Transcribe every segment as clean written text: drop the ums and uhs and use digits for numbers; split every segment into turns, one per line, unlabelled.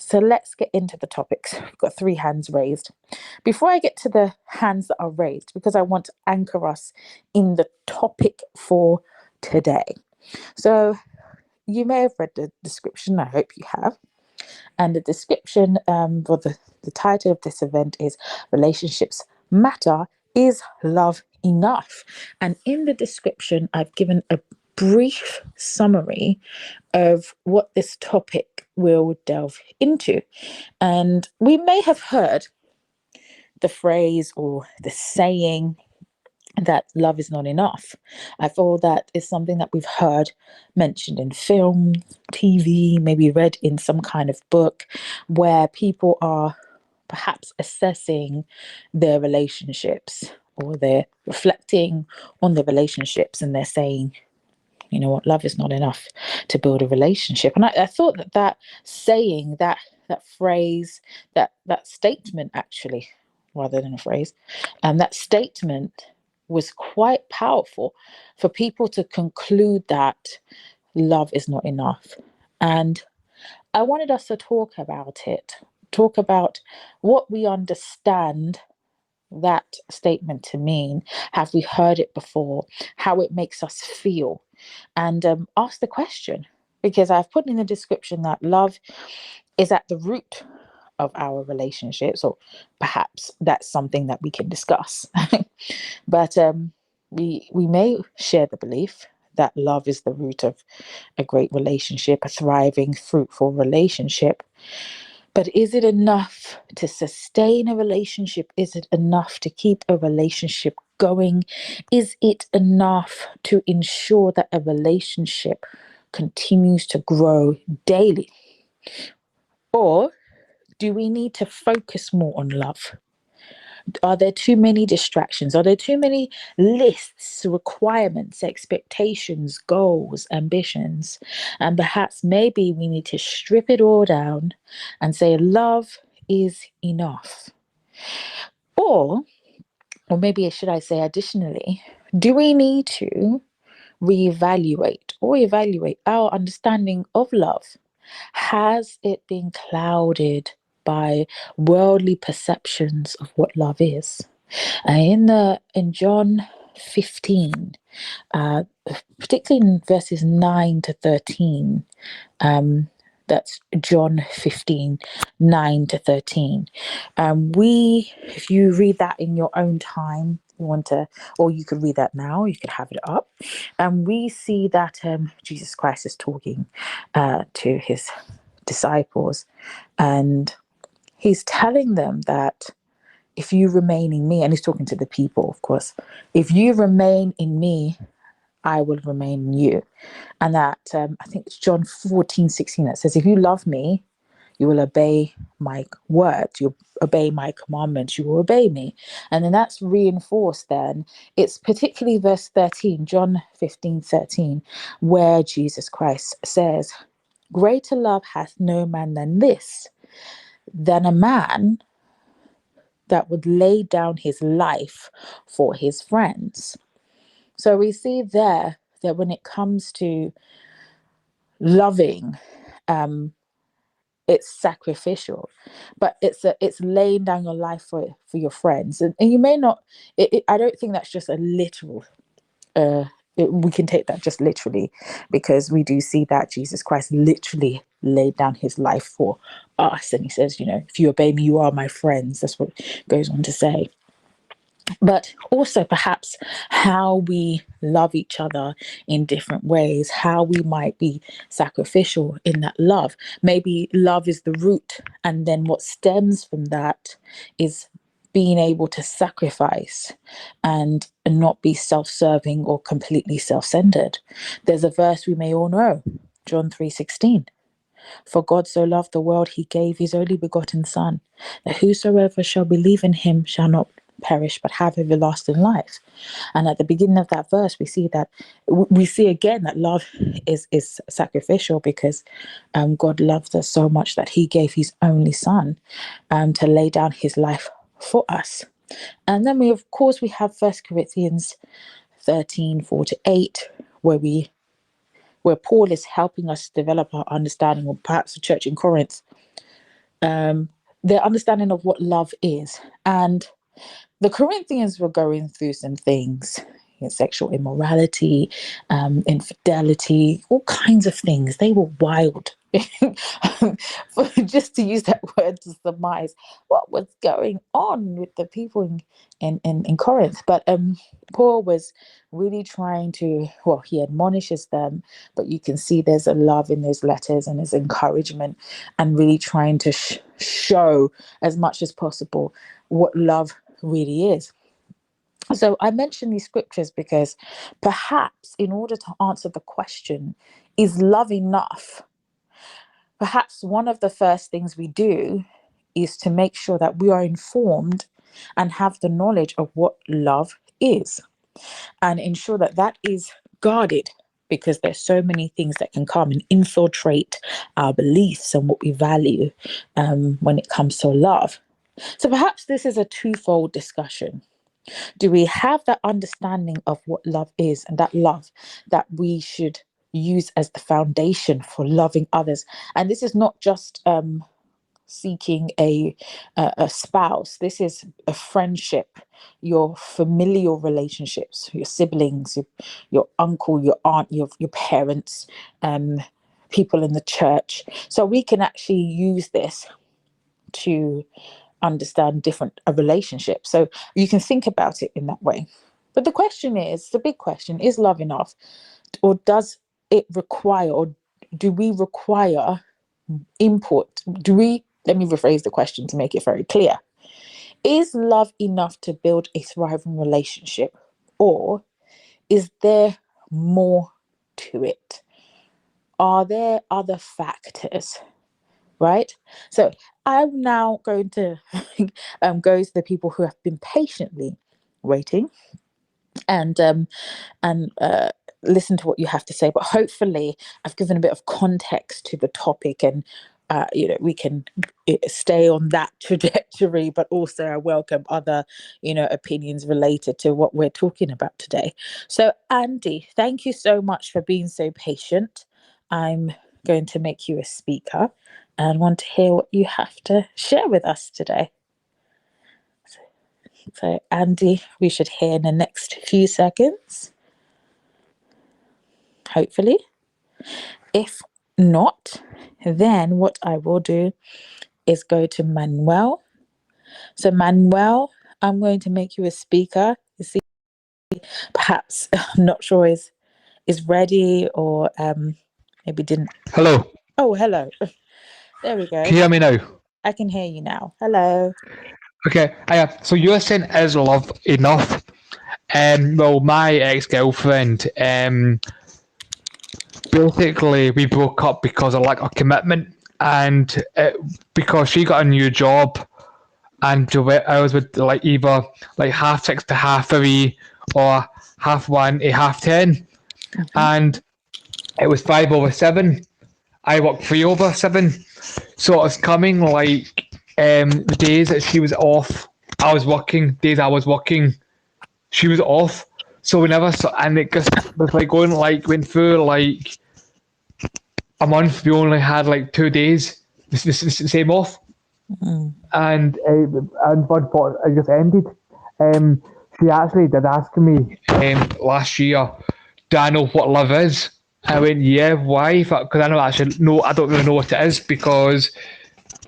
So let's get into the topics. We've got three hands raised. Before I get to the hands that are raised, because I want to anchor us in the topic for today. So you may have read the description, I hope you have. And the description for the title of this event is Relationships Matter. Is Love Enough? And in the description, I've given a brief summary of what this topic will delve into. And we may have heard the phrase or the saying that love is not enough. I feel that is something that we've heard mentioned in film, TV, maybe read in some kind of book, where people are perhaps assessing their relationships, or they're reflecting on their relationships, and they're saying, you know what, love is not enough to build a relationship. And I thought that saying, that phrase, that statement, actually, rather than a phrase, and that statement was quite powerful for people to conclude that love is not enough. And I wanted us to talk about it, talk about what we understand that statement to mean. Have we heard it before? How it makes us feel? And ask the question, because I've put in the description that love is at the root of our relationships, or perhaps that's something that we can discuss. But we may share the belief that love is the root of a great relationship, a thriving, fruitful relationship. But is it enough to sustain a relationship? Is it enough to keep a relationship going? Is it enough to ensure that a relationship continues to grow daily? Or do we need to focus more on love? Are there too many distractions? Are there too many lists, requirements, expectations, goals, ambitions? And perhaps maybe we need to strip it all down and say love is enough. Or maybe should I say additionally, do we need to reevaluate or evaluate our understanding of love? Has it been clouded by worldly perceptions of what love is? In John 15, particularly in verses 9 to 13, that's John 15, 9 to 13. If you read that in your own time, or you could read that now, you could have it up. And we see that Jesus Christ is talking to his disciples, and he's telling them that if you remain in me, and he's talking to the people, of course, if you remain in me, I will remain in you. And that, I think it's John 14:16, that says, if you love me, you will obey my words, you'll obey my commandments, you will obey me. And then that's reinforced then. It's particularly verse 13, John 15:13, where Jesus Christ says, greater love hath no man than this, than a man that would lay down his life for his friends. So we see there that when it comes to loving, it's sacrificial, but it's laying down your life for your friends. And you may not, I don't think that's just a literal, we can take that just literally, because we do see that Jesus Christ literally laid down his life for us. And he says, if you obey me, you are my friends. That's what it goes on to say. But also perhaps how we love each other in different ways, how we might be sacrificial in that love. Maybe love is the root, and then what stems from that is being able to sacrifice and not be self-serving or completely self-centered. There's a verse we may all know, John 3:16. For God so loved the world, he gave his only begotten Son, that whosoever shall believe in him shall not perish but have everlasting life. And at the beginning of that verse, we see again that love is sacrificial, because God loved us so much that he gave his only Son to lay down his life for us. And then we have 1 Corinthians 13:4-8, where Paul is helping us develop our understanding, or perhaps the church in Corinth their understanding of what love is. And the Corinthians were going through some things, sexual immorality, infidelity, all kinds of things. They were wild. Just to use that word to surmise what was going on with the people in Corinth. But Paul was really trying to, well, he admonishes them, but you can see there's a love in those letters and his encouragement, and really trying to show as much as possible what love really is. So I mention these scriptures because perhaps in order to answer the question, is love enough? Perhaps one of the first things we do is to make sure that we are informed and have the knowledge of what love is, and ensure that that is guarded, because there's so many things that can come and infiltrate our beliefs and what we value when it comes to love. So perhaps this is a twofold discussion. Do we have that understanding of what love is, and that love that we should use as the foundation for loving others? And this is not just seeking a spouse. This is a friendship, your familial relationships, your siblings, your uncle, your aunt, your parents, people in the church. So we can actually use this to understand different relationships. So you can think about it in that way. But the question is, the big question, is love enough? Or does it require, or do we require input? Let me rephrase the question to make it very clear. Is love enough to build a thriving relationship? Or is there more to it? Are there other factors? Right? So I'm now going to go to the people who have been patiently waiting and listen to what you have to say. But hopefully I've given a bit of context to the topic, and we can stay on that trajectory, but also I welcome other opinions related to what we're talking about today. So Andy, thank you so much for being so patient. I'm going to make you a speaker and want to hear what you have to share with us today. So Andy, we should hear in the next few seconds, hopefully. If not, then what I will do is go to Manuel. So Manuel, I'm going to make you a speaker. You see, perhaps I'm not sure is ready, or maybe didn't.
Hello.
Oh, hello. There we go.
Can you hear me now?
I can hear you now. Hello.
Okay. So you're saying, is love enough? Well, my ex-girlfriend, basically we broke up because of lack of commitment, and because she got a new job, and I was with either 6:30 to 3:30, or 1:30 to 10:30, and it was 5/7. I worked 3/7. So it was coming the days that she was off, I was working. Days I was working, she was off. So we never saw, and it just was went through a month. We only had 2 days the same off, and one thought it just ended. She actually did ask me last year, do I know what love is? I went, yeah, why? Because I don't really know what it is, because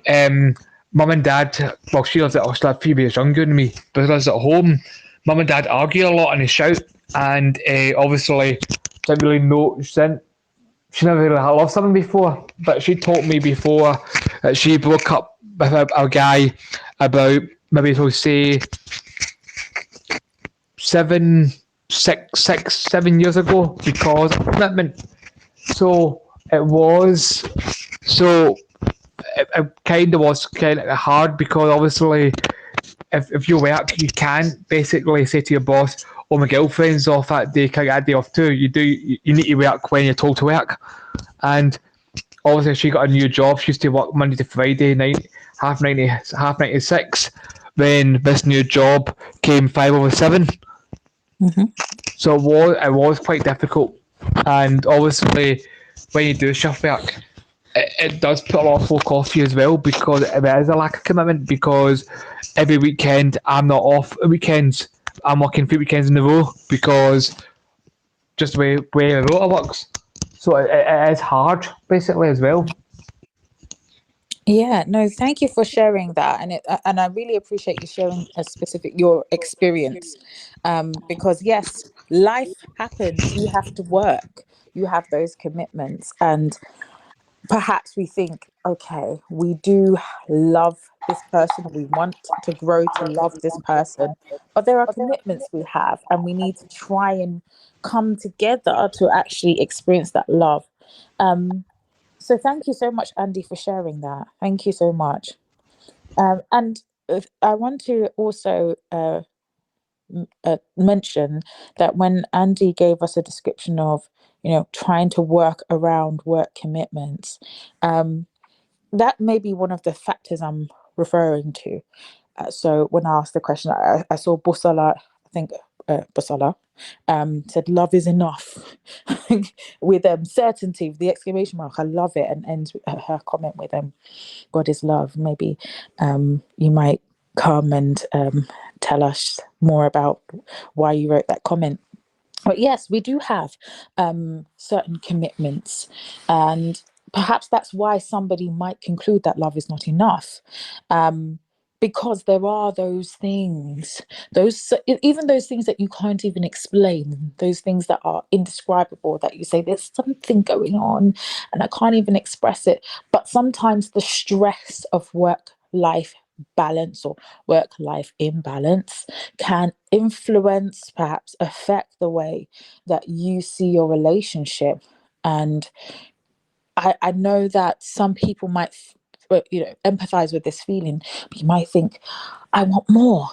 mum and dad, well, she lives at Austria, 3 years younger than me, but she lives at home. Mum and dad argue a lot and they shout, and obviously didn't really know. She never really loved someone before, but she told me before that she broke up with a guy about, maybe we'll say 7 years ago, because of commitment. So it was, so it kind of was kind of hard, because obviously if you work, you can't basically say to your boss, oh, my girlfriend's off that day, can I get a day off too? You need to work when you're told to work. And obviously she got a new job. She used to work Monday to Friday night, 9:30 to 6. Then this new job came 5/7. So it was quite difficult. And obviously when you do shift work, it does put a lot of folk off you as well because there is a lack of commitment. Because every weekend I'm not off. Weekends I'm working 3 weekends in a row because just the way the rota works. So it is hard basically as well.
Yeah, no, thank you for sharing that, and I really appreciate you sharing a specific your experience, because yes, life happens. You have to work. You have those commitments, and perhaps we think, okay, we do love this person, we want to grow to love this person, but there are commitments we have, and we need to try and come together to actually experience that love. Um, so thank you so much, Andy, for sharing that. Thank you so much. And I want to also mention that when Andy gave us a description of, trying to work around work commitments, that may be one of the factors I'm referring to. So when I asked the question, I saw Busala, I think Busala, said, "Love is enough," with certainty, with the exclamation mark. I love it, and ends her comment with "God is love." Maybe you might come and tell us more about why you wrote that comment. But yes, we do have certain commitments, and perhaps that's why somebody might conclude that love is not enough, um, because there are those things, even those things that you can't even explain, those things that are indescribable, that you say there's something going on, and I can't even express it. But sometimes the stress of work life balance or work life imbalance can influence, perhaps affect the way that you see your relationship. And I know that some people might, empathize with this feeling. But you might think, I want more.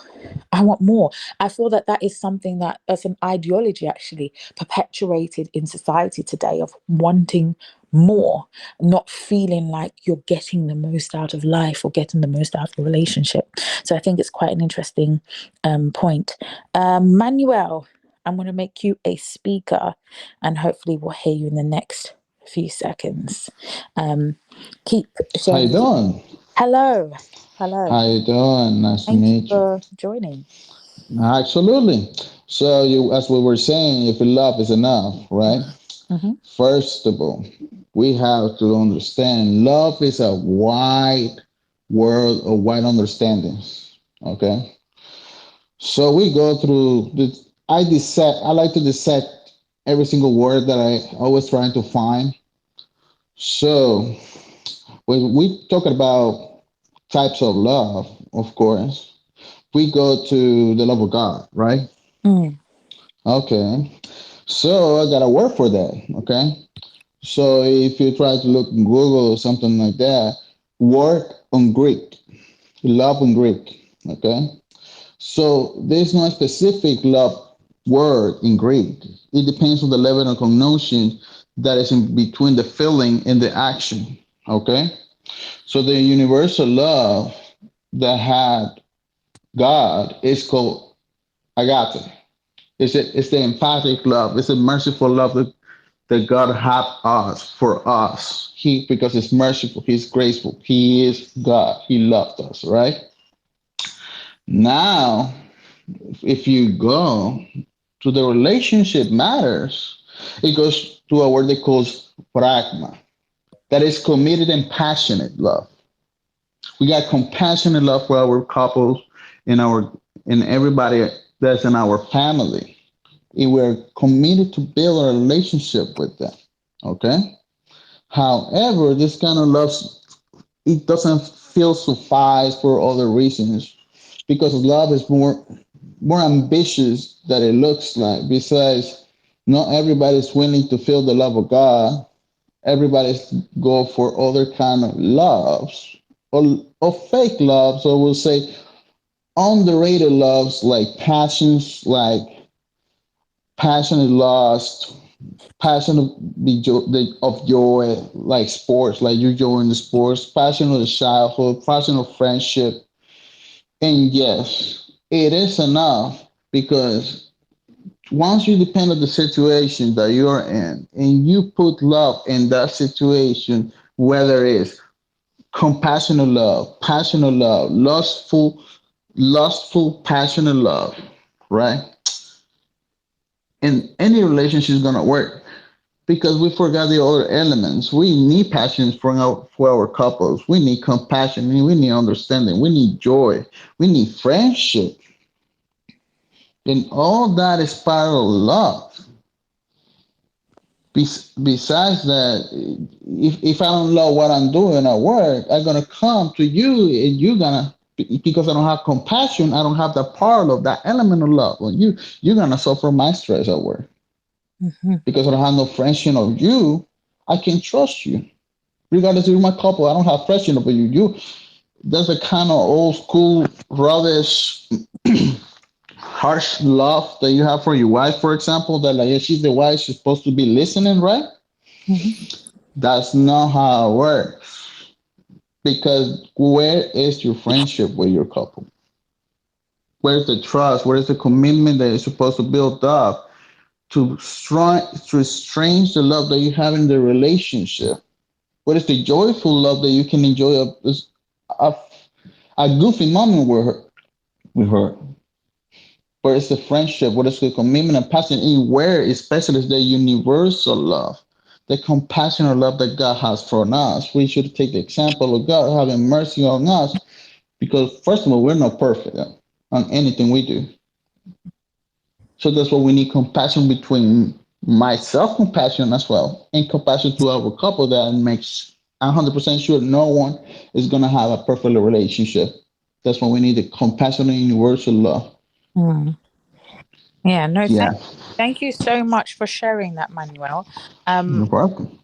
I want more. I feel that that is something that, as an ideology, actually perpetuated in society today, of wanting more, not feeling like you're getting the most out of life or getting the most out of the relationship. So I think it's quite an interesting point. Manuel, I'm going to make you a speaker, and hopefully we'll hear you in the next few seconds. Um, keep
How you
sharing.
doing?
Hello. Hello.
How you doing? Nice to
Thank you
meet you.
for joining.
Absolutely. So you, as we were saying, if love is enough, right?
Mm-hmm.
First of all, we have to understand love is a wide world of wide understandings. Okay. So we go through the. I dissect. I like to dissect every single word that I always trying to find. So when we talk about types of love, of course, we go to the love of God, right?
Mm.
Okay. So I got a word for that. Okay. So if you try to look in Google or something like that, word on Greek, love in Greek. Okay. So there's no specific love word in Greek. It depends on the level of connotation that is in between the feeling and the action. Okay. So the universal love that had God is called agape. It's the empathic love. It's the merciful love that God had us for us. He because He's merciful, He's graceful, He is God. He loved us, right? Now, if you go to the relationship matters, it goes to a word that calls pragma. That is committed and passionate love. We got compassionate love for our couples and our and everybody that's in our family. If we're committed to build a relationship with them. Okay. However, this kind of love it doesn't feel suffice for other reasons because love is more ambitious than it looks like. Besides, not everybody's willing to feel the love of God. Everybody's go for other kind of loves or fake loves, or we'll say underrated loves like passions, like passionate lust, passion of joy, like sports, like you join the sports, passion of the childhood, passion of friendship. And yes, it is enough because once you depend on the situation that you're in and you put love in that situation, whether it's compassionate love, passionate love, lustful, passionate love, right? And any relationship is gonna work because we forgot the other elements. We need passion for our couples. We need compassion. We need understanding. We need joy. We need friendship. And all that is part of love. Besides that, if I don't love what I'm doing at work, I'm gonna come to you and you're gonna, because I don't have compassion, I don't have the part of that element of love. Well, you're gonna suffer my stress at work
Mm-hmm.
because I don't have no friendship of you. I can trust you, regardless of my couple. I don't have friendship of you. That's a kind of old school, rubbish, harsh love that you have for your wife, for example. That like, if she's the wife, she's supposed to be listening, right?
Mm-hmm.
That's not how it works. Because where is your friendship with your couple? Where's the trust? Where's the commitment that you're supposed to build up to estrange the love that you have in the relationship? What is the joyful love that you can enjoy a, a goofy moment with her? With her? Where is the friendship? What is the commitment and passion? And where, especially, is the universal love, the compassionate love that God has for us? We should take the example of God having mercy on us because, first of all, we're not perfect on anything we do. So that's why we need compassion between myself, compassion as well, and compassion to our couple that makes 100% sure no one is going to have a perfect relationship. That's why we need the compassionate universal love.
Mm. Yeah, no,
Yeah,
thank you so much for sharing that, Manuel.
no problem.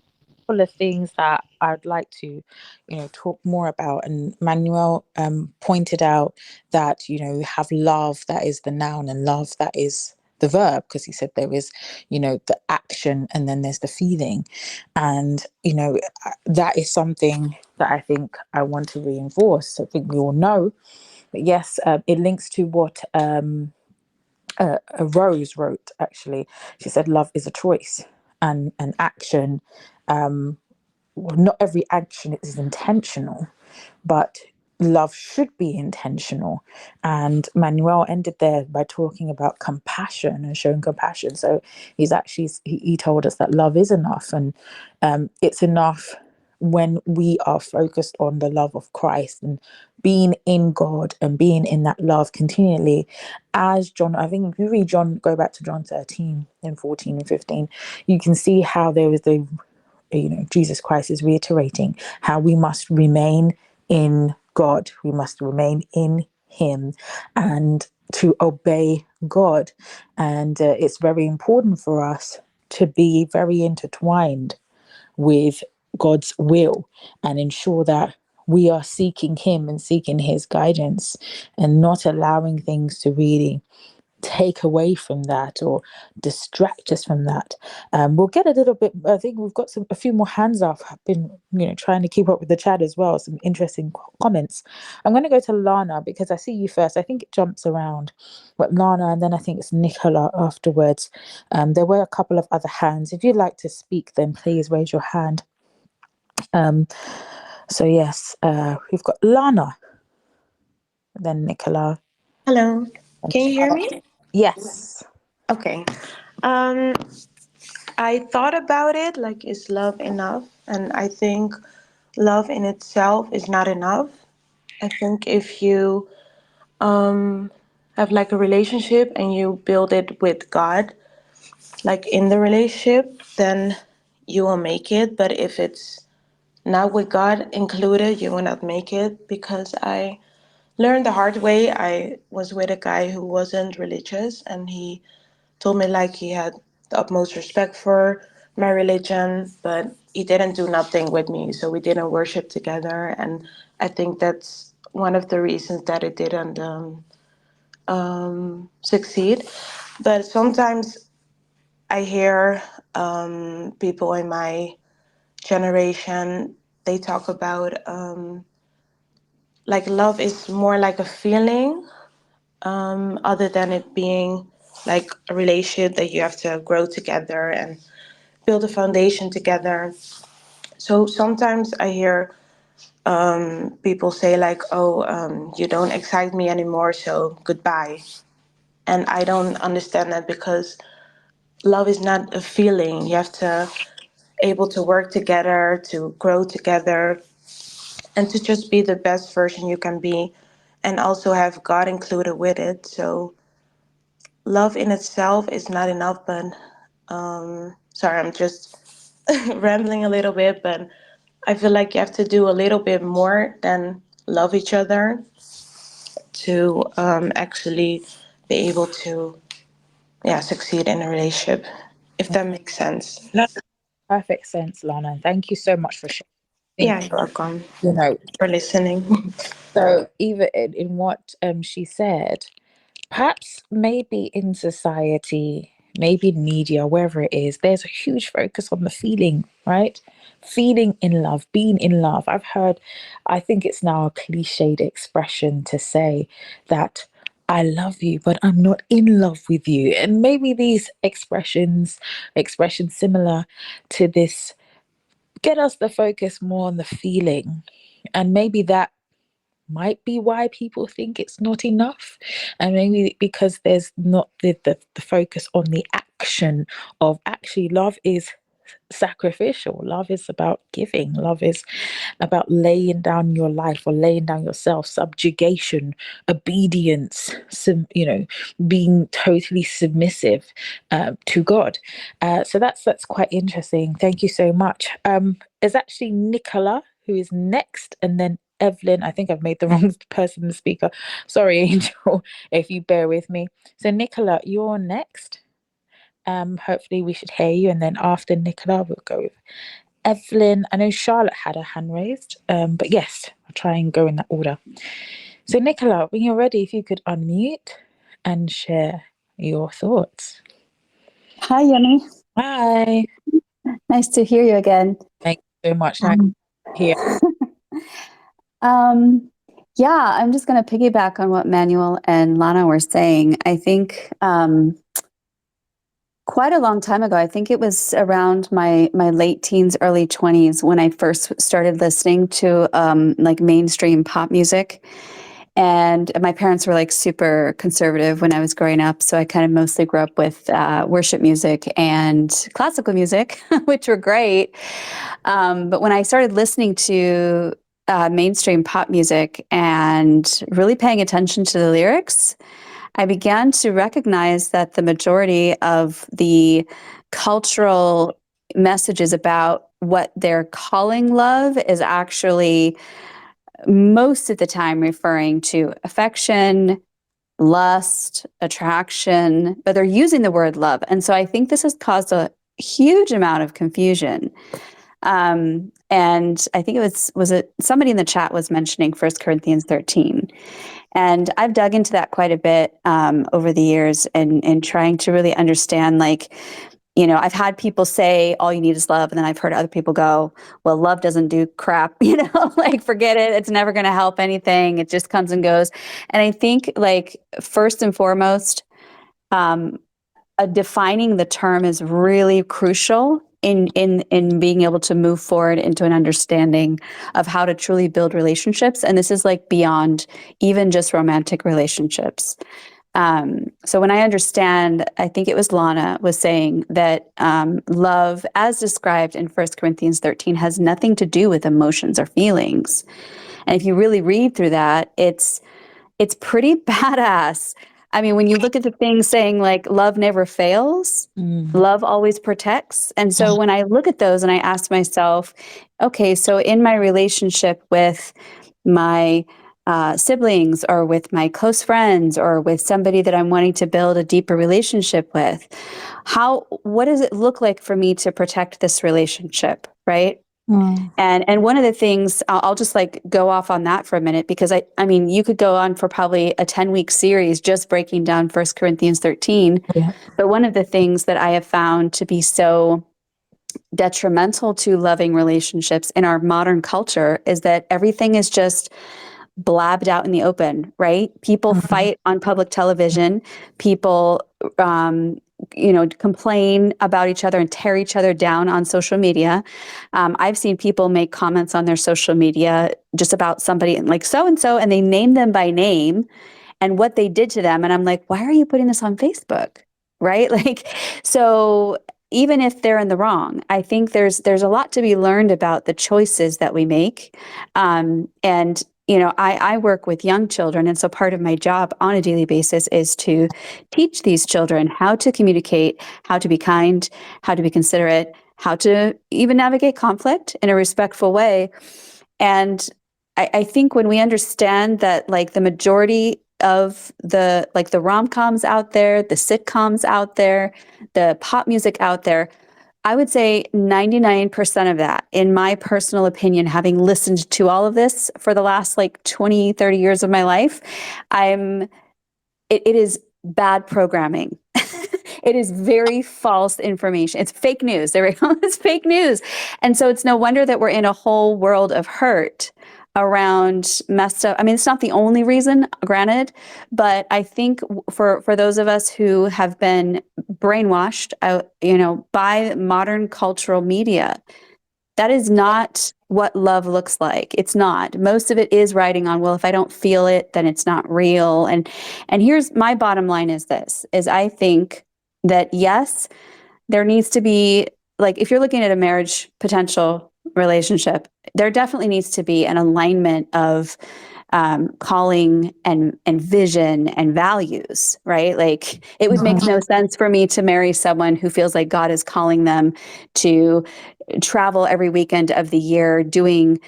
Couple of things that I'd like to, talk more about. And Manuel pointed out that, we have love that is the noun and love that is the verb, because he said there is, the action and then there's the feeling. And, that is something that I think I want to reinforce. I think we all know. But yes, it links to what Rose wrote, actually. She said, love is a choice and an action. Well, not every action is intentional, but love should be intentional. And Manuel ended there by talking about compassion and showing compassion. So he told us that love is enough, and it's enough when we are focused on the love of Christ and being in God and being in that love continually. As John, I think if you read John, go back to John 13 and 14 and 15, you can see how there is Jesus Christ is reiterating how we must remain in God. We must remain in Him and to obey God. And it's very important for us to be very intertwined with God's will and ensure that we are seeking Him and seeking His guidance and not allowing things to really take away from that or distract us from that. We'll get a little bit. I think we've got a few more hands up. I've been, trying to keep up with the chat as well. Some interesting comments. I'm going to go to Lana because I see you first. I think it jumps around, but Lana, and then I think it's Nicola afterwards. There were a couple of other hands. If you'd like to speak, then please raise your hand. So yes, we've got Lana, then Nicola.
Hello.
And
Can you hear me?
yes.
Okay. Um, I thought about it like, is love enough? And I think love in itself is not enough. I think if you have like a relationship and you build it with God, like in the relationship, then you will make it. But if it's not with God included, you will not make it, because I learned the hard way. I was with a guy who wasn't religious, and he told me like he had the utmost respect for my religion, but he didn't do nothing with me. So we didn't worship together. And I think that's one of the reasons that it didn't succeed. But sometimes I hear people in my generation, they talk about like love is more like a feeling, other than it being like a relationship that you have to grow together and build a foundation together. So sometimes I hear people say like, oh, you don't excite me anymore, so goodbye. And I don't understand that, because love is not a feeling. You have to able to work together, to grow together, and to just be the best version you can be, and also have God included with it. So love in itself is not enough, but sorry, I'm just rambling a little bit, but I feel like you have to do a little bit more than love each other to actually be able to, yeah, succeed in a relationship, if that makes sense.
No, perfect sense, Lana. Thank you so much for sharing. I
Yeah,
think,
you're welcome
you know,
for listening.
so even in what she said, perhaps maybe in society, maybe in media, wherever it is, there's a huge focus on the feeling, right? Feeling in love, being in love. I've heard, I think it's now a cliched expression to say that I love you, but I'm not in love with you. And maybe these expressions similar to this, get us to focus more on the feeling. And maybe that might be why people think it's not enough, and maybe because there's not the focus on the action of actually love is sacrificial. Love is about giving. Love is about laying down your life or laying down yourself, subjugation, obedience, being totally submissive to God. So that's quite interesting. Thank you so much. There's actually Nicola who is next, and then Evelyn. I think I've made the wrong person the speaker. Sorry, Angel, if you bear with me. So Nicola, you're next. Hopefully we should hear you, and then after Nicola, we'll go with Evelyn. I know Charlotte had her hand raised, but yes, I'll try and go in that order. So Nicola, when you're ready, if you could unmute and share your thoughts.
Hi, Yemi.
Hi.
Nice to hear you again.
Thank you so much. Nice to hear.
Yeah, I'm just going to piggyback on what Manuel and Lana were saying. I think quite a long time ago, I think it was around my late teens, early 20s, when I first started listening to like mainstream pop music. And my parents were like super conservative when I was growing up. So I kind of mostly grew up with worship music and classical music, which were great. But when I started listening to mainstream pop music and really paying attention to the lyrics, I began to recognize that the majority of the cultural messages about what they're calling love is actually most of the time referring to affection, lust, attraction, but they're using the word love. And so I think this has caused a huge amount of confusion. And I think was it somebody in the chat was mentioning 1 Corinthians 13. And I've dug into that quite a bit over the years and trying to really understand, like, I've had people say all you need is love. And then I've heard other people go, well, love doesn't do crap, like forget it. It's never going to help anything. It just comes and goes. And I think, like, first and foremost, defining the term is really crucial in being able to move forward into an understanding of how to truly build relationships. And this is like beyond even just romantic relationships. So when I understand, I think it was Lana was saying that love, as described in 1 Corinthians 13, has nothing to do with emotions or feelings. And if you really read through that, it's pretty badass. I mean, when you look at the things saying like love never fails, love always protects. And so when I look at those and I ask myself, okay, so in my relationship with my siblings or with my close friends or with somebody that I'm wanting to build a deeper relationship with, what does it look like for me to protect this relationship, right? And one of the things, I'll just like go off on that for a minute, because I mean, you could go on for probably a 10-week series just breaking down 1 Corinthians 13.
Yeah.
But one of the things that I have found to be so detrimental to loving relationships in our modern culture is that everything is just blabbed out in the open, right? People fight on public television. People complain about each other and tear each other down on social media. I've seen people make comments on their social media just about somebody like so-and-so, and they name them by name and what they did to them. And I'm like, why are you putting this on Facebook? Right? So even if they're in the wrong, I think there's a lot to be learned about the choices that we make. And I work with young children. And so part of my job on a daily basis is to teach these children how to communicate, how to be kind, how to be considerate, how to even navigate conflict in a respectful way. And I think when we understand that the majority of the rom-coms out there, the sitcoms out there, the pop music out there, I would say 99% of that, in my personal opinion, having listened to all of this for the last 20, 30 years of my life, it is bad programming. It is very false information. It's fake news. There we go. It's fake news. And so it's no wonder that we're in a whole world of hurt around messed up. I mean, it's not the only reason, granted, but I think for those of us who have been brainwashed by modern cultural media, that is not what love looks like. It's not. Most of it is riding on, well, if I don't feel it, then it's not real. And here's my bottom line is I think that yes, there needs to be, if you're looking at a marriage potential relationship, there definitely needs to be an alignment of calling and vision and values, right? It would make no sense for me to marry someone who feels like God is calling them to travel every weekend of the year doing,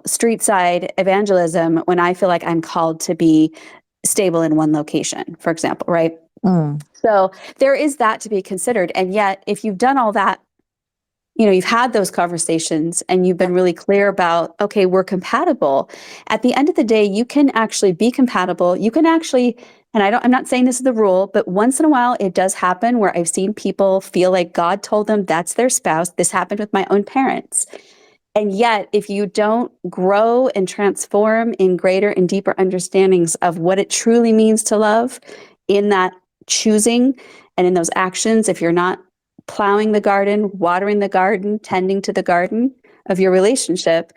street side evangelism when I feel like I'm called to be stable in one location, for example, right? So there is that to be considered. And yet, if you've done all that, you've had those conversations and you've been really clear about, okay, we're compatible. At the end of the day, you can actually be compatible. You can actually, and I'm not saying this is the rule, but once in a while it does happen where I've seen people feel like God told them that's their spouse. This happened with my own parents. And yet, if you don't grow and transform in greater and deeper understandings of what it truly means to love in that choosing and in those actions, if you're not plowing the garden, watering the garden, tending to the garden of your relationship,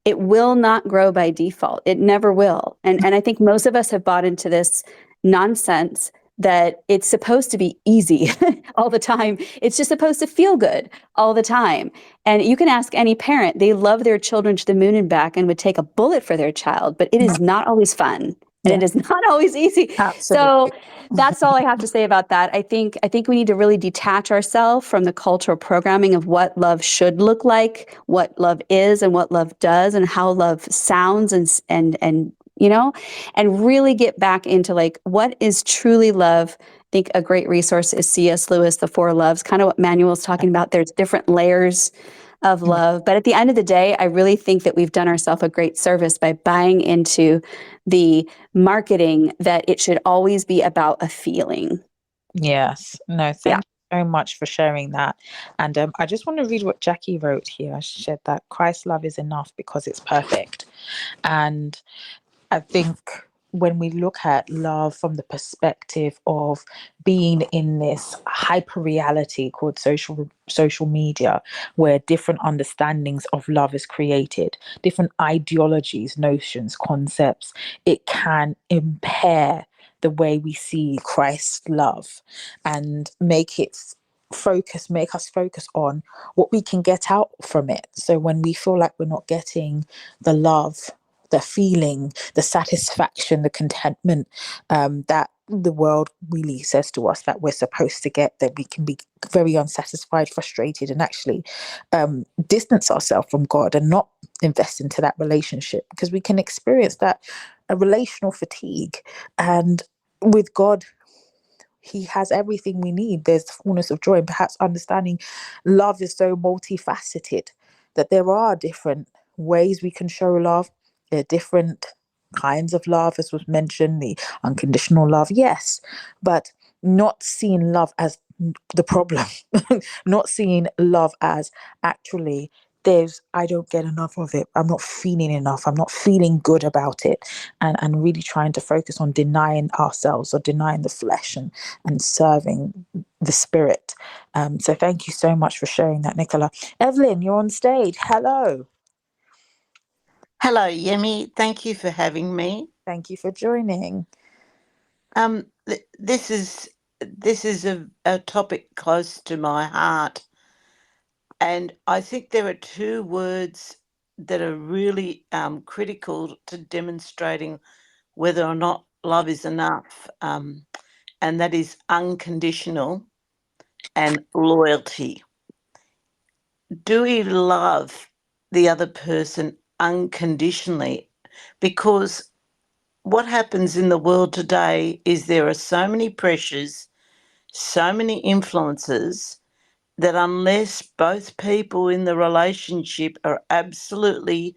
it will not grow by default. It never will. And I think most of us have bought into this nonsense that it's supposed to be easy all the time. It's just supposed to feel good all the time. And you can ask any parent, they love their children to the moon and back and would take a bullet for their child, but it is not always fun. And it is not always easy.
Absolutely.
So that's all I have to say about that. I think we need to really detach ourselves from the cultural programming of what love should look like, what love is and what love does and how love sounds and really get back into what is truly love. I think a great resource is C.S. Lewis, The Four Loves, kind of what Manuel's talking about. There's different layers of love. But at the end of the day, I really think that we've done ourselves a great service by buying into the marketing that it should always be about a feeling.
Yes. No, thank you so much for sharing that. And I just want to read what Jackie wrote here. She said that Christ's love is enough because it's perfect. And I think when we look at love from the perspective of being in this hyper reality called social media, where different understandings of love is created, different ideologies, notions, concepts, it can impair the way we see Christ's love and make us focus on what we can get out from it. So when we feel like we're not getting the love, the feeling, the satisfaction, the contentment that the world really says to us that we're supposed to get, that we can be very unsatisfied, frustrated, and actually distance ourselves from God and not invest into that relationship, because we can experience that a relational fatigue. And with God, he has everything we need. There's fullness of joy, and perhaps understanding love is so multifaceted that there are different ways we can show love. There are different kinds of love, as was mentioned, the unconditional love, yes, but not seeing love as the problem, not seeing love as actually I don't get enough of it. I'm not feeling enough. I'm not feeling good about it. And really trying to focus on denying ourselves or denying the flesh and serving the spirit. So thank you so much for sharing that, Nicola. Evelyn, you're on stage. Hello.
Hello, Yemi. Thank you for having me.
Thank you for joining.
This is a topic close to my heart, and I think there are two words that are really critical to demonstrating whether or not love is enough, and that is unconditional and loyalty. Do we love the other person unconditionally? Because what happens in the world today is there are so many pressures, so many influences that unless both people in the relationship are absolutely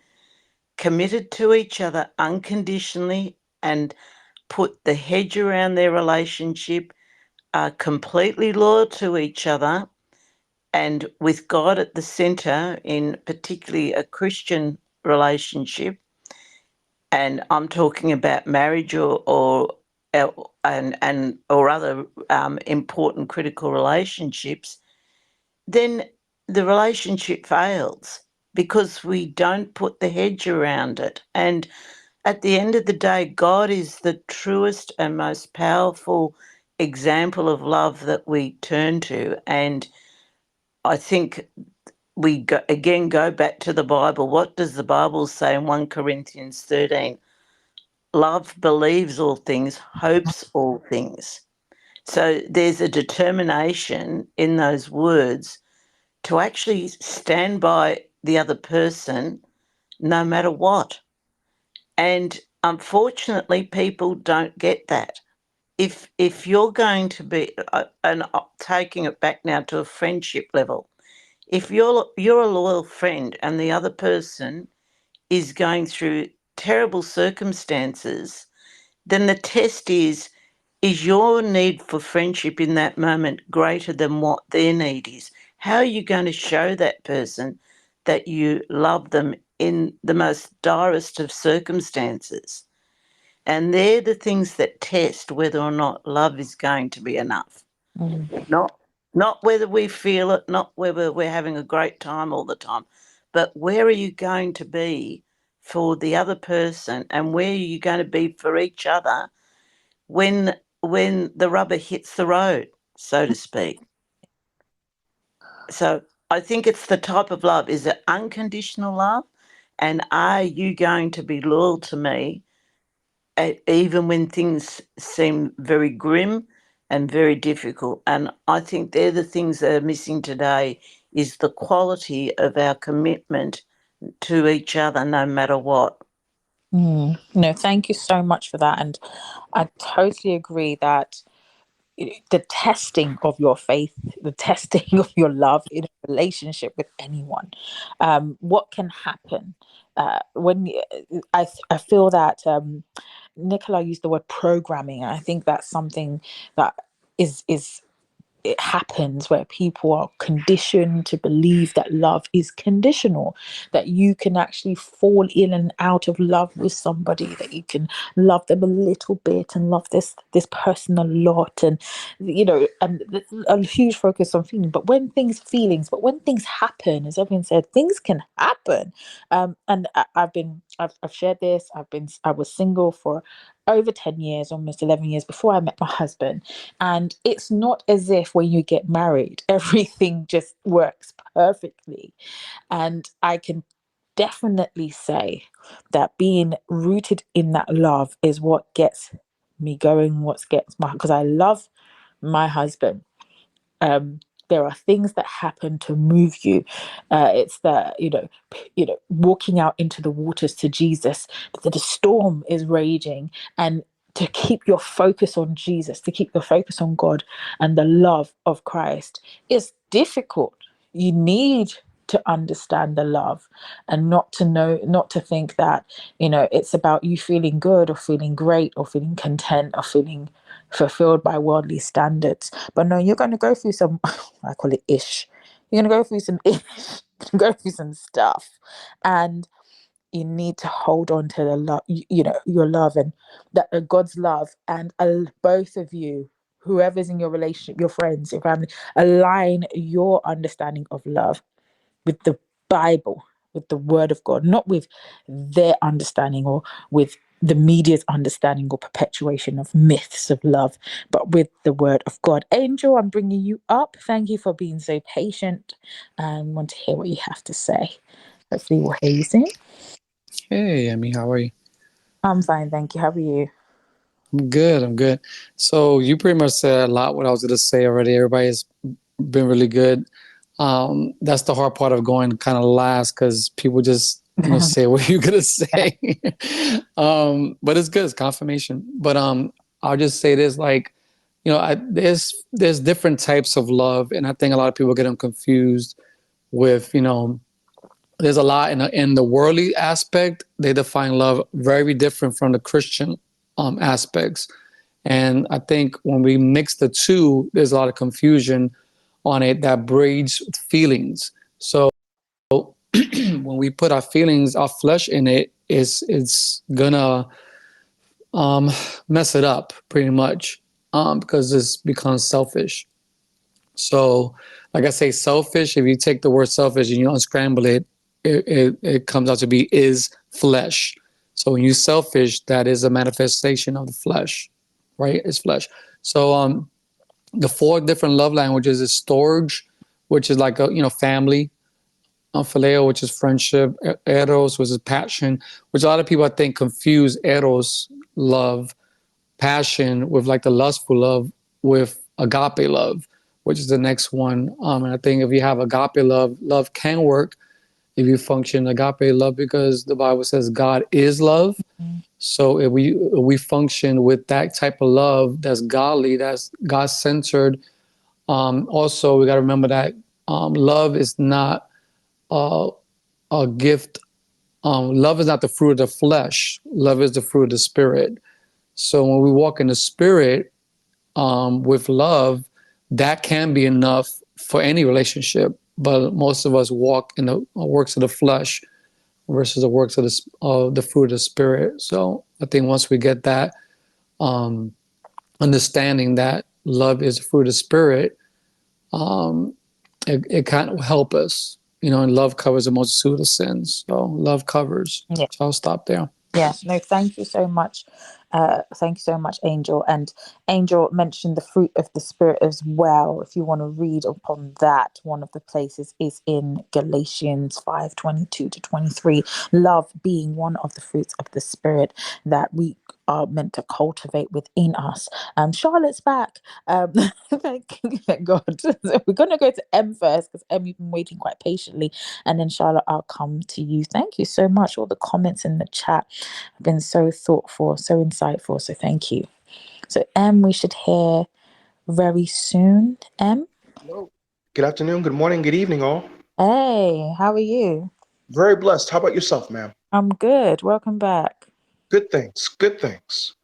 committed to each other unconditionally and put the hedge around their relationship, are completely loyal to each other, and with God at the centre, in particularly a Christian relationship, and I'm talking about marriage or other important critical relationships, then the relationship fails because we don't put the hedge around it. And at the end of the day, God is the truest and most powerful example of love that we turn to. And I think we go back to the Bible. What does the Bible say in 1 Corinthians 13? Love believes all things, hopes all things. So there's a determination in those words to actually stand by the other person no matter what. And unfortunately, people don't get that. If you're going to be, and taking it back now to a friendship level, if you're a loyal friend and the other person is going through terrible circumstances, then the test is your need for friendship in that moment greater than what their need is? How are you going to show that person that you love them in the most direst of circumstances? And they're the things that test whether or not love is going to be enough. Not whether we feel it, not whether we're having a great time all the time, but where are you going to be for the other person, and where are you going to be for each other when the rubber hits the road, so to speak. So I think it's the type of love. Is it unconditional love? And are you going to be loyal to me even when things seem very grim and very difficult? And I think they're the things that are missing today, is the quality of our commitment to each other no matter what.
No, thank you so much for that. And I totally agree that the testing of your faith, the testing of your love in a relationship with anyone, what can happen when I feel that Nicola used the word programming. And I think that's something that is it happens where people are conditioned to believe that love is conditional, that you can actually fall in and out of love with somebody, that you can love them a little bit and love this person a lot, and and a huge focus on feelings, but when things happen, as everyone said, things can happen. And I've shared this. I was single for over 10 years, almost 11 years, before I met my husband. And it's not as if when you get married, everything just works perfectly. And I can definitely say that being rooted in that love is what gets me going, because I love my husband. There are things that happen to move you. It's the walking out into the waters to Jesus. The storm is raging, and to keep your focus on Jesus, to keep your focus on God and the love of Christ is difficult. You need to understand the love, and not to think that it's about you feeling good or feeling great or feeling content or feeling fulfilled by worldly standards. But no, you're going to go through some I call it ish. You're going to go through some ish go through some stuff, and you need to hold on to the love, your love, and that God's love, and both of you, whoever's in your relationship, your friends, your family, align your understanding of love with the Bible, with the Word of God, not with their understanding or with the media's understanding or perpetuation of myths of love, but with the Word of God. Angel, I'm bringing you up. Thank you for being so patient, and want to hear what you have to say. Hopefully we'll hear you soon.
Hey, Emmy, how are you?
I'm fine, thank you. How are you?
I'm good. I'm good. So you pretty much said a lot what I was going to say already. Everybody's been really good. That's the hard part of going kind of last because people just say what you're gonna say. But it's good. It's confirmation. But I'll just say this: like, there's different types of love, and I think a lot of people get them confused with there's a lot in the worldly aspect. They define love very different from the Christian aspects. And I think when we mix the two, there's a lot of confusion on it that breeds feelings. So when we put our feelings, our flesh in it, it's gonna mess it up pretty much because this becomes selfish. So, like I say, selfish, if you take the word selfish and you unscramble it, it comes out to be is flesh. So when you selfish, that is a manifestation of the flesh, right? It's flesh. So the 4 different love languages is storge, which is like family, phileo, which is friendship, eros, which is passion, which a lot of people I think confuse eros love, passion with like the lustful love with agape love, which is the next one. And I think if you have agape love, love can work if you function agape love because the Bible says God is love. So if we function with that type of love that's godly, that's God-centered, also we got to remember that love is not a gift. Love is not the fruit of the flesh. Love is the fruit of the spirit. So when we walk in the spirit with love, that can be enough for any relationship. But most of us walk in the works of the flesh versus the works of the fruit of the spirit. So I think once we get that understanding that love is the fruit of the spirit, it kind of help us, and love covers a multitude of sins. So love covers.
Yeah.
So I'll stop there.
Yes, no, thank you so much. Thank you so much, Angel. And Angel mentioned the fruit of the Spirit as well. If you want to read upon that, one of the places is in Galatians 5:22-23. Love being one of the fruits of the Spirit that we are meant to cultivate within us. Charlotte's back. Thank God. So we're going to go to M first because M, you've been waiting quite patiently. And then Charlotte, I'll come to you. Thank you so much. All the comments in the chat have been so thoughtful, so insightful. So thank you. So M, we should hear very soon. M?
Hello. Good afternoon, good morning, good evening, all.
Hey, how are you?
Very blessed. How about yourself, ma'am?
I'm good. Welcome back.
Good things, good things.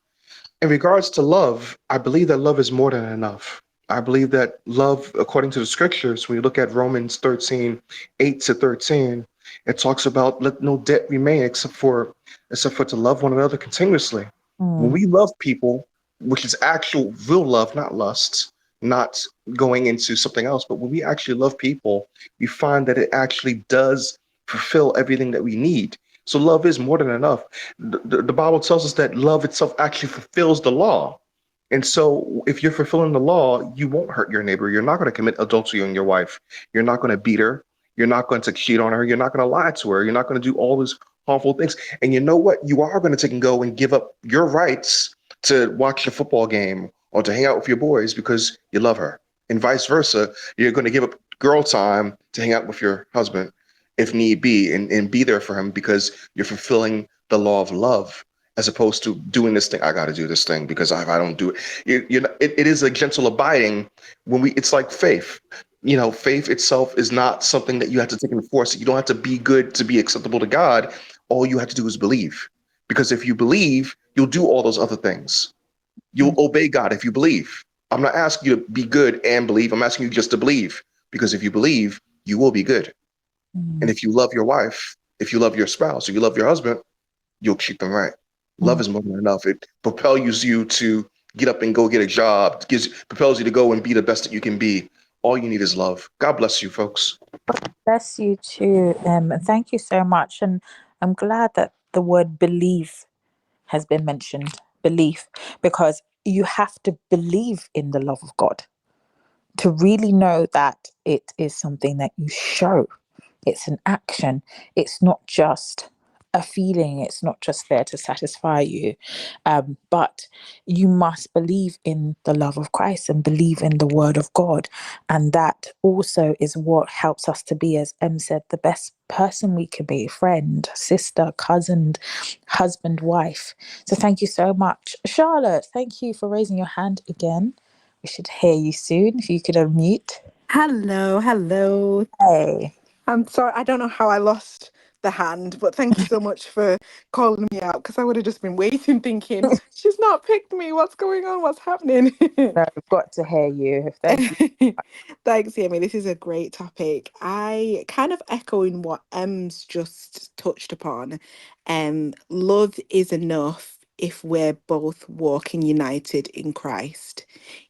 In regards to love, I believe that love is more than enough. I believe that love, according to the scriptures, when you look at Romans 13:8-13, it talks about let no debt remain except for to love one another continuously. When we love people, which is actual real love, not lust, not going into something else, but when we actually love people, we find that it actually does fulfill everything that we need. So love is more than enough. The Bible tells us that love itself actually fulfills the law. And so if you're fulfilling the law, you won't hurt your neighbor. You're not going to commit adultery on your wife. You're not going to beat her. You're not going to cheat on her. You're not going to lie to her. You're not going to do all these harmful things. And you know what? You are going to take and go and give up your rights to watch a football game or to hang out with your boys because you love her. And vice versa. You're going to give up girl time to hang out with your husband if need be and be there for him because you're fulfilling the law of love as opposed to doing this thing. I got to do this thing because if I don't do it, it is a gentle abiding it's like faith. Faith itself is not something that you have to take and force. You don't have to be good to be acceptable to God. All you have to do is believe, because if you believe, you'll do all those other things. You'll obey God if you believe. I'm not asking you to be good and believe. I'm asking you just to believe, because if you believe, you will be good. And if you love your wife, if you love your spouse, if you love your husband, you'll treat them right. Love is more than enough. It propels you to get up and go get a job. Propels you to go and be the best that you can be. All you need is love. God bless you, folks.
Bless you too. And thank you so much. And I'm glad that the word believe has been mentioned. Belief, because you have to believe in the love of God to really know that it is something that you show. It's an action. It's not just a feeling. It's not just there to satisfy you. But you must believe in the love of Christ and believe in the word of God. And that also is what helps us to be, as Em said, the best person we can be: friend, sister, cousin, husband, wife. So thank you so much. Charlotte, thank you for raising your hand again. We should hear you soon. If you could unmute.
Hello.
Hey.
I'm sorry, I don't know how I lost the hand, but thank you so much for calling me out because I would have just been waiting thinking, she's not picked me. What's going on? What's happening?
No, I've got to hear you. Thank you.
Thanks, Amy. This is a great topic. I kind of echoing what Em's just touched upon. Love is enough if we're both walking united in Christ.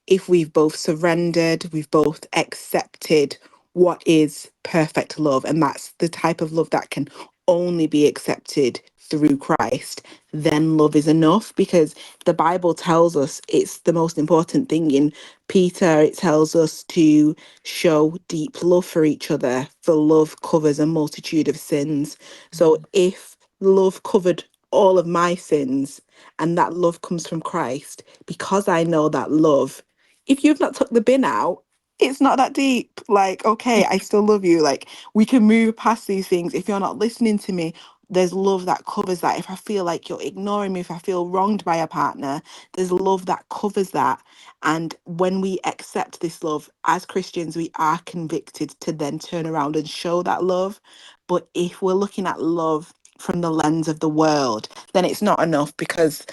If we've both surrendered, we've both accepted what is perfect love, and that's the type of love that can only be accepted through Christ, then love is enough, because the Bible tells us it's the most important thing. In Peter, it tells us to show deep love for each other, for love covers a multitude of sins. So if love covered all of my sins and that love comes from Christ, because I know that love, if you've not took the bin out, it's not that deep. Like, okay, I still love you. Like, we can move past these things. If you're not listening to me, there's love that covers that. If I feel like you're ignoring me, if I feel wronged by a partner, there's love that covers that. And when we accept this love as Christians, we are convicted to then turn around and show that love. But if we're looking at love from the lens of the world, then it's not enough, because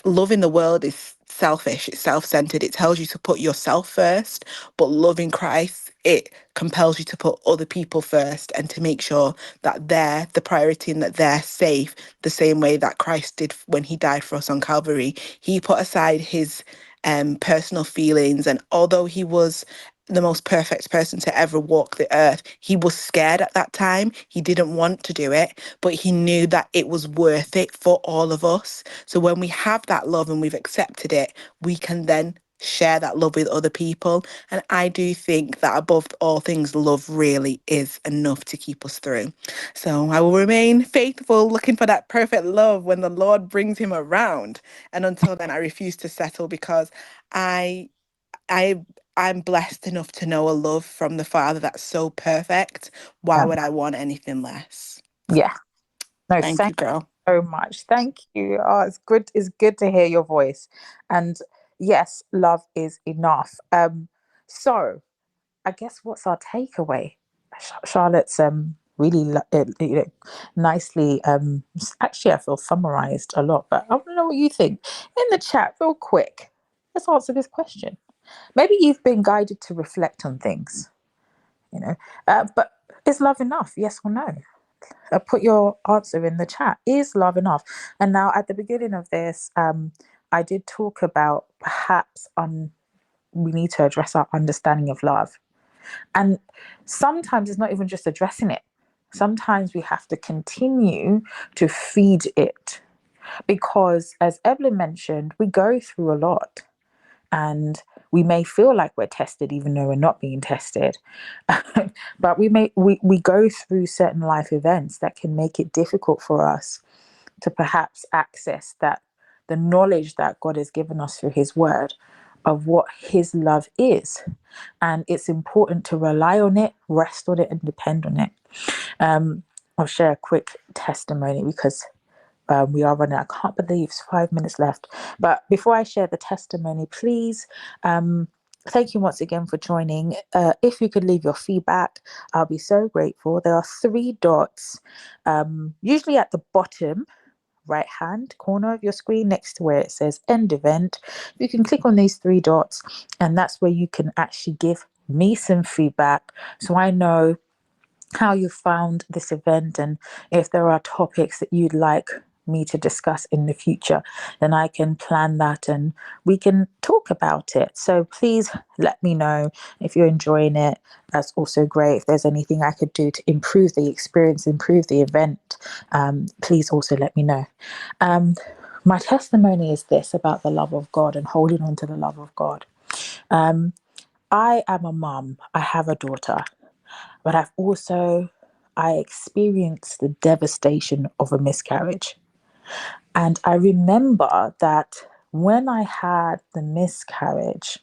love in the world is selfish, it's self-centered, it tells you to put yourself first. But love in Christ, it compels you to put other people first and to make sure that they're the priority and that they're safe, the same way that Christ did when he died for us on Calvary. He put aside his personal feelings, and although he was the most perfect person to ever walk the earth, he was scared at that time. He didn't want to do it, but he knew that it was worth it for all of us. So when we have that love and we've accepted it, we can then share that love with other people. And I do think that above all things, love really is enough to keep us through. So I will remain faithful, looking for that perfect love when the Lord brings him around. And until then, I refuse to settle, because I I'm blessed enough to know a love from the Father that's so perfect. Why would I want anything less?
Yeah. No,
Thank you,
thank
girl.
you so much. Thank you. Oh, it's good. It's good to hear your voice. And yes, love is enough. So I guess what's our takeaway? Charlotte's really nicely actually I feel summarized a lot, but I want to know what you think in the chat real quick. Let's answer this question. Maybe you've been guided to reflect on things, but is love enough? Yes or no? Put your answer in the chat. Is love enough? And now at the beginning of this, I did talk about perhaps we need to address our understanding of love. And sometimes it's not even just addressing it. Sometimes we have to continue to feed it, because as Evelyn mentioned, we go through a lot. And we may feel like we're tested even though we're not being tested. But we go through certain life events that can make it difficult for us to perhaps access that the knowledge that God has given us through his word of what his love is. And it's important to rely on it, rest on it, and depend on it. I'll share a quick testimony because we are running. I can't believe it's 5 minutes left. But before I share the testimony, please, thank you once again for joining. If you could leave your feedback, I'll be so grateful. There are 3 dots, usually at the bottom right hand corner of your screen next to where it says end event. You can click on these 3 dots, and that's where you can actually give me some feedback, so I know how you found this event, and if there are topics that you'd like me to discuss in the future, then I can plan that and we can talk about it. So please let me know if you're enjoying it. That's also great. If there's anything I could do to improve the experience, improve the event, please also let me know. My testimony is this about the love of God and holding on to the love of God. I am a mum. I have a daughter, but I experienced the devastation of a miscarriage. And I remember that when I had the miscarriage,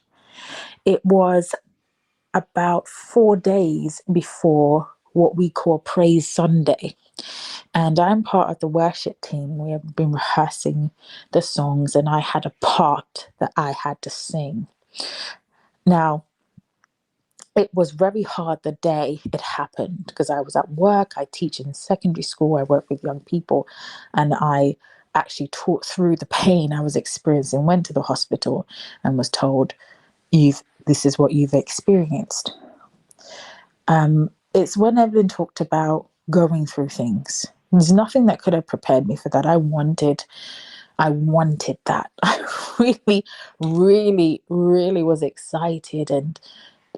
it was about 4 days before what we call Praise Sunday. And I'm part of the worship team. We have been rehearsing the songs, and I had a part that I had to sing. Now, it was very hard the day it happened because I was at work. I teach in secondary school. I work with young people, and I actually talked through the pain I was experiencing, went to the hospital and was told, this is what you've experienced. It's when Evelyn talked about going through things. There's nothing that could have prepared me for that. I wanted that. I really, really, really was excited, and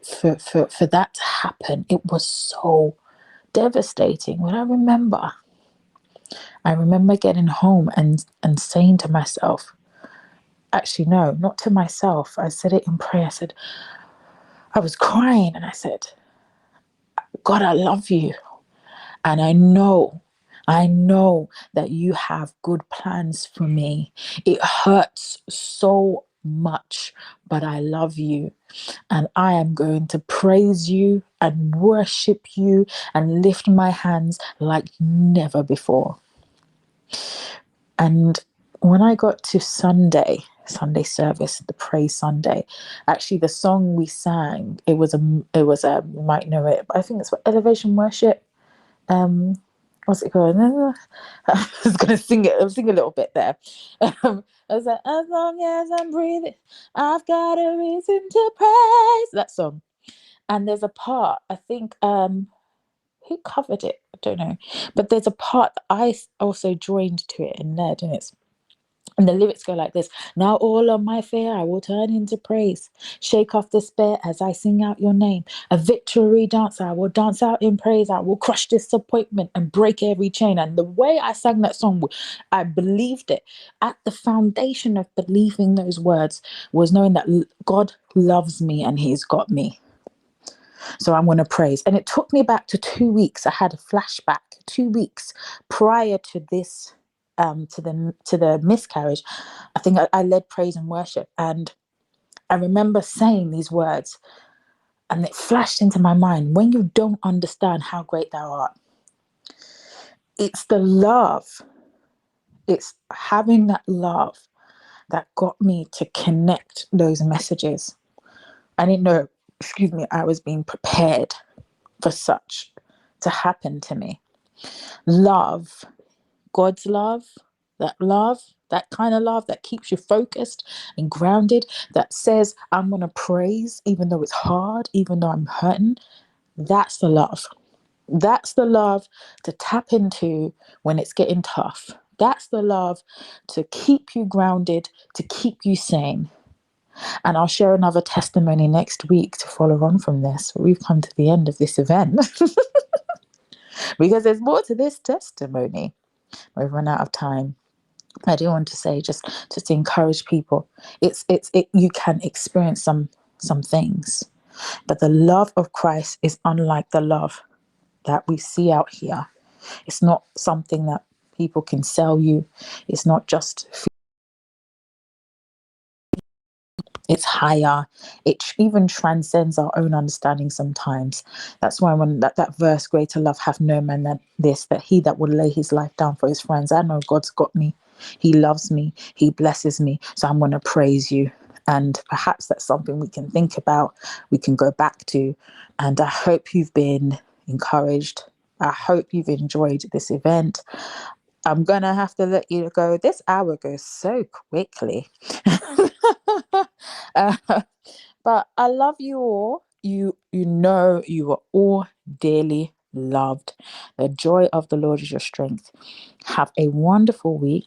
for that to happen, it was so devastating. When I remember getting home and saying to myself, actually no, not to myself, I said it in prayer. I was crying and I said, God, I love you, and I know that you have good plans for me. It hurts so much, but I love you, and I am going to praise you and worship you and lift my hands like never before. And when I got to Sunday service, the Praise Sunday, actually the song we sang, it was a you might know it, but I think it's Elevation Worship. What's it called? I was going to sing it. I'll sing a little bit there. I was like, as long as I'm breathing, I've got a reason to praise. That song. And there's a part, I think, who covered it? I don't know. But there's a part that I also joined to it in there, and the lyrics go like this: now all of my fear I will turn into praise. Shake off despair as I sing out your name. A victory dance I will dance out in praise. I will crush disappointment and break every chain. And the way I sang that song, I believed it. At the foundation of believing those words was knowing that God loves me and he's got me. So I'm going to praise. And it took me back to 2 weeks. I had a flashback 2 weeks prior to this, to the miscarriage. I think I led praise and worship, and I remember saying these words, and it flashed into my mind: when you don't understand how great thou art. It's the love. It's having that love that got me to connect those messages. I didn't know, I was being prepared for such to happen to me. Love, God's love, that kind of love that keeps you focused and grounded, that says, I'm going to praise even though it's hard, even though I'm hurting. That's the love. That's the love to tap into when it's getting tough. That's the love to keep you grounded, to keep you sane. And I'll share another testimony next week to follow on from this. We've come to the end of this event because there's more to this testimony. We've run out of time. I do want to say, just to encourage people, you can experience some things, but the love of Christ is unlike the love that we see out here. It's not something that people can sell you. It's not just, it's higher. It even transcends our own understanding sometimes. That's why when that verse, greater love hath no man than this, that he that would lay his life down for his friends. I know God's got me. He loves me. He blesses me. So I'm going to praise you. And perhaps that's something we can think about, we can go back to. And I hope you've been encouraged. I hope you've enjoyed this event. I'm going to have to let you go. This hour goes so quickly. But I love you all. You know you are all dearly loved. The joy of the Lord is your strength. Have a wonderful week.